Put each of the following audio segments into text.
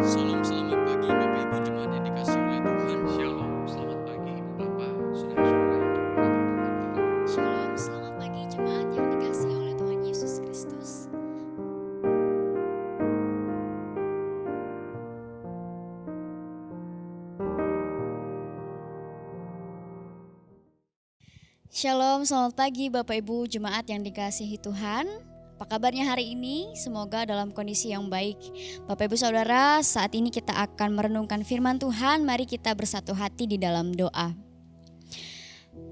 Salam selamat pagi Bapak Ibu jemaat yang dikasihi oleh Tuhan. Shalom, selamat pagi Ibu Bapak, saudara-saudara yang diberkati Tuhan kita. Shalom, selamat pagi jemaat yang dikasihi oleh Tuhan Yesus Kristus. Shalom, selamat pagi Bapak Ibu jemaat yang dikasihi Tuhan. Apa kabarnya hari ini? Semoga dalam kondisi yang baik. Bapak Ibu Saudara, saat ini kita akan merenungkan firman Tuhan. Mari kita bersatu hati di dalam doa.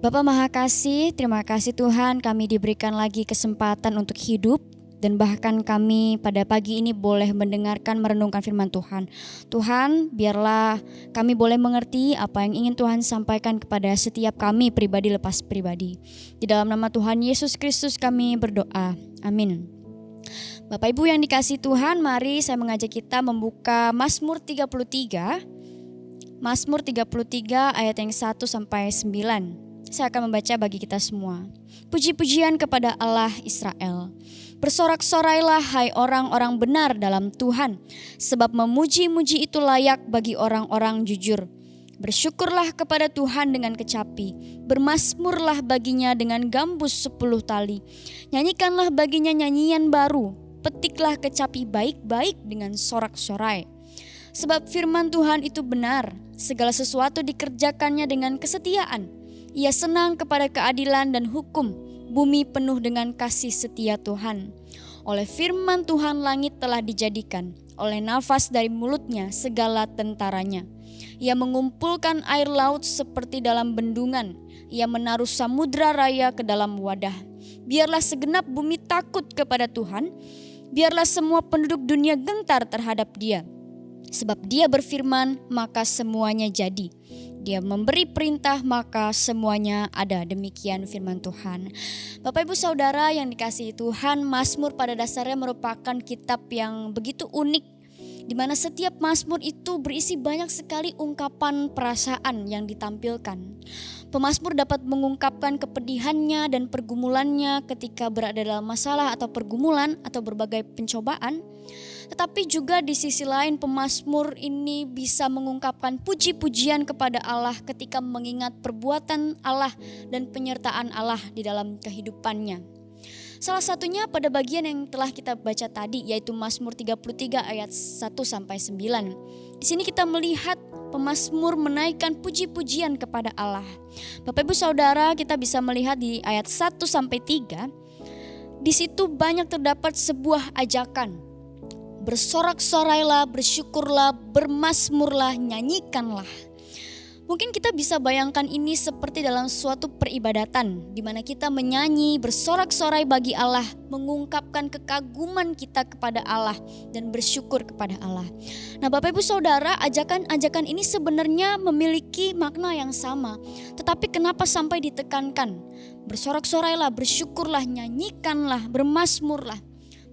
Bapa Maha Kasih, terima kasih Tuhan kami diberikan lagi kesempatan untuk hidup. Dan bahkan kami pada pagi ini boleh mendengarkan merenungkan firman Tuhan. Tuhan, biarlah kami boleh mengerti apa yang ingin Tuhan sampaikan kepada setiap kami pribadi lepas pribadi. Di dalam nama Tuhan Yesus Kristus kami berdoa. Amin. Bapak Ibu yang dikasihi Tuhan, mari saya mengajak kita membuka Mazmur 33. Mazmur 33 ayat yang 1 sampai 9. Saya akan membaca bagi kita semua. Puji-pujian kepada Allah Israel. Bersorak-sorailah hai orang-orang benar dalam Tuhan, sebab memuji-muji itu layak bagi orang-orang jujur. Bersyukurlah kepada Tuhan dengan kecapi, bermazmurlah baginya dengan gambus 10 tali. Nyanyikanlah baginya nyanyian baru, petiklah kecapi baik-baik dengan sorak-sorai. Sebab firman Tuhan itu benar, segala sesuatu dikerjakannya dengan kesetiaan. Ia senang kepada keadilan dan hukum. Bumi penuh dengan kasih setia Tuhan. Oleh firman Tuhan langit telah dijadikan, oleh nafas dari mulutnya segala tentaranya. Ia mengumpulkan air laut seperti dalam bendungan. Ia menaruh samudra raya ke dalam wadah. Biarlah segenap bumi takut kepada Tuhan. Biarlah semua penduduk dunia gentar terhadap Dia. Sebab Dia berfirman, maka semuanya jadi. Dia memberi perintah, maka semuanya ada. Demikian firman Tuhan. Bapak Ibu Saudara yang dikasihi Tuhan, Mazmur pada dasarnya merupakan kitab yang begitu unik, di mana setiap Mazmur itu berisi banyak sekali ungkapan perasaan yang ditampilkan. Pemazmur dapat mengungkapkan kepedihannya dan pergumulannya ketika berada dalam masalah atau pergumulan atau berbagai pencobaan. Tetapi juga di sisi lain pemazmur ini bisa mengungkapkan puji-pujian kepada Allah ketika mengingat perbuatan Allah dan penyertaan Allah di dalam kehidupannya. Salah satunya pada bagian yang telah kita baca tadi, yaitu Mazmur 33 ayat 1 sampai 9. Di sini kita melihat pemazmur menaikkan puji-pujian kepada Allah. Bapak Ibu Saudara, kita bisa melihat di ayat 1 sampai 3. Di situ banyak terdapat sebuah ajakan. Bersorak-sorailah, bersyukurlah, bermazmurlah, nyanyikanlah. Mungkin kita bisa bayangkan ini seperti dalam suatu peribadatan di mana kita menyanyi, bersorak-sorai bagi Allah, mengungkapkan kekaguman kita kepada Allah dan bersyukur kepada Allah. Nah, Bapak Ibu Saudara, ajakan-ajakan ini sebenarnya memiliki makna yang sama. Tetapi kenapa sampai ditekankan? Bersorak-sorailah, bersyukurlah, nyanyikanlah, bermazmurlah.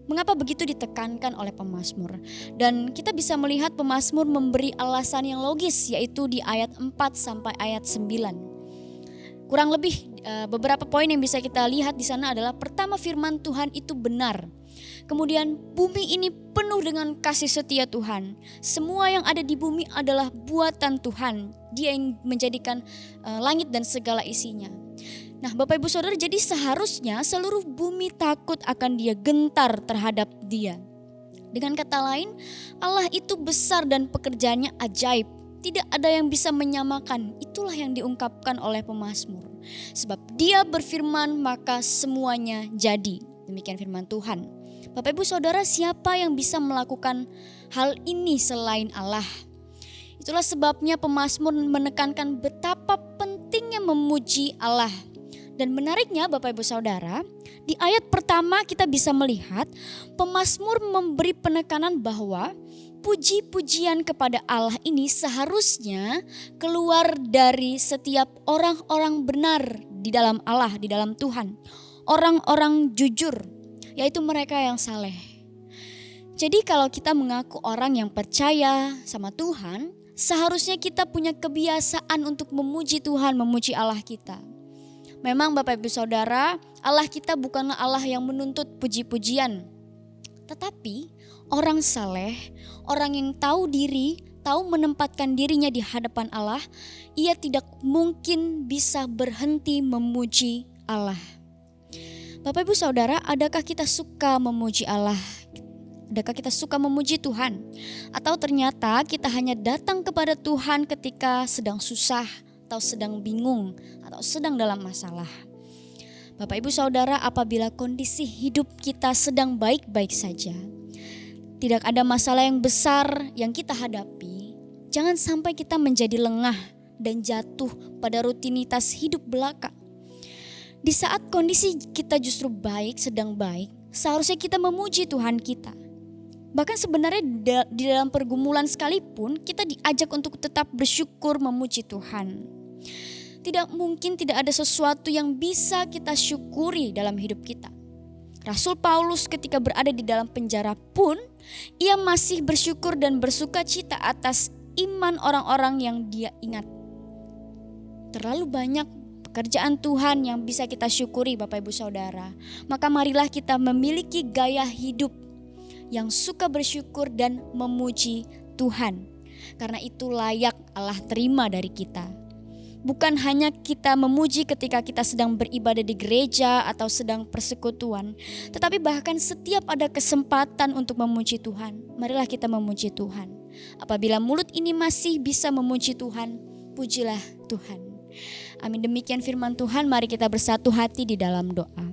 Mengapa begitu ditekankan oleh pemazmur? Dan kita bisa melihat pemazmur memberi alasan yang logis, yaitu di ayat 4 sampai ayat 9. Kurang lebih beberapa poin yang bisa kita lihat di sana adalah pertama, firman Tuhan itu benar. Kemudian bumi ini penuh dengan kasih setia Tuhan. Semua yang ada di bumi adalah buatan Tuhan. Dia yang menjadikan langit dan segala isinya. Nah, Bapak Ibu Saudara, jadi seharusnya seluruh bumi takut akan Dia, gentar terhadap Dia. Dengan kata lain, Allah itu besar dan pekerjaannya ajaib. Tidak ada yang bisa menyamakan. Itulah yang diungkapkan oleh pemazmur. Sebab Dia berfirman, maka semuanya jadi. Demikian firman Tuhan. Bapak Ibu Saudara, siapa yang bisa melakukan hal ini selain Allah? Itulah sebabnya pemazmur menekankan betapa pentingnya memuji Allah. Dan menariknya Bapak Ibu Saudara, di ayat pertama kita bisa melihat pemazmur memberi penekanan bahwa puji-pujian kepada Allah ini seharusnya keluar dari setiap orang-orang benar di dalam Allah, di dalam Tuhan. Orang-orang jujur, yaitu mereka yang saleh. Jadi kalau kita mengaku orang yang percaya sama Tuhan, seharusnya kita punya kebiasaan untuk memuji Tuhan, memuji Allah kita. Memang Bapak Ibu Saudara, Allah kita bukanlah Allah yang menuntut puji-pujian. Tetapi orang saleh, orang yang tahu diri, tahu menempatkan dirinya di hadapan Allah, ia tidak mungkin bisa berhenti memuji Allah. Bapak Ibu Saudara, adakah kita suka memuji Allah? Adakah kita suka memuji Tuhan? Atau ternyata kita hanya datang kepada Tuhan ketika sedang susah, atau sedang bingung, atau sedang dalam masalah? Bapak Ibu Saudara, apabila kondisi hidup kita sedang baik-baik saja, tidak ada masalah yang besar yang kita hadapi, jangan sampai kita menjadi lengah dan jatuh pada rutinitas hidup belaka. Di saat kondisi kita justru baik, sedang baik, seharusnya kita memuji Tuhan kita. Bahkan sebenarnya di dalam pergumulan sekalipun kita diajak untuk tetap bersyukur memuji Tuhan. Tidak mungkin tidak ada sesuatu yang bisa kita syukuri dalam hidup kita. Rasul Paulus ketika berada di dalam penjara pun, ia masih bersyukur dan bersuka cita atas iman orang-orang yang dia ingat. Terlalu banyak pekerjaan Tuhan yang bisa kita syukuri Bapak Ibu Saudara. Maka marilah kita memiliki gaya hidup yang suka bersyukur dan memuji Tuhan. Karena itu layak Allah terima dari kita. Bukan hanya kita memuji ketika kita sedang beribadah di gereja atau sedang persekutuan, tetapi bahkan setiap ada kesempatan untuk memuji Tuhan, marilah kita memuji Tuhan. Apabila mulut ini masih bisa memuji Tuhan, pujilah Tuhan. Amin. Demikian firman Tuhan, mari kita bersatu hati di dalam doa.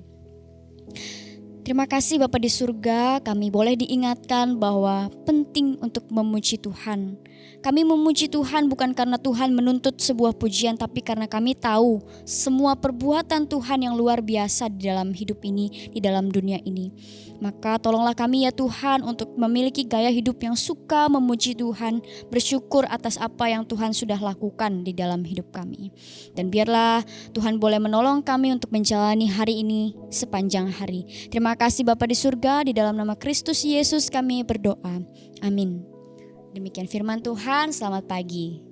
Terima kasih Bapa di surga, kami boleh diingatkan bahwa penting untuk memuji Tuhan. Kami memuji Tuhan bukan karena Tuhan menuntut sebuah pujian, tapi karena kami tahu semua perbuatan Tuhan yang luar biasa di dalam hidup ini, di dalam dunia ini. Maka tolonglah kami ya Tuhan untuk memiliki gaya hidup yang suka memuji Tuhan, bersyukur atas apa yang Tuhan sudah lakukan di dalam hidup kami. Dan biarlah Tuhan boleh menolong kami untuk menjalani hari ini sepanjang hari. Terima kasih Bapa di surga, di dalam nama Kristus Yesus kami berdoa. Amin. Demikian firman Tuhan, selamat pagi.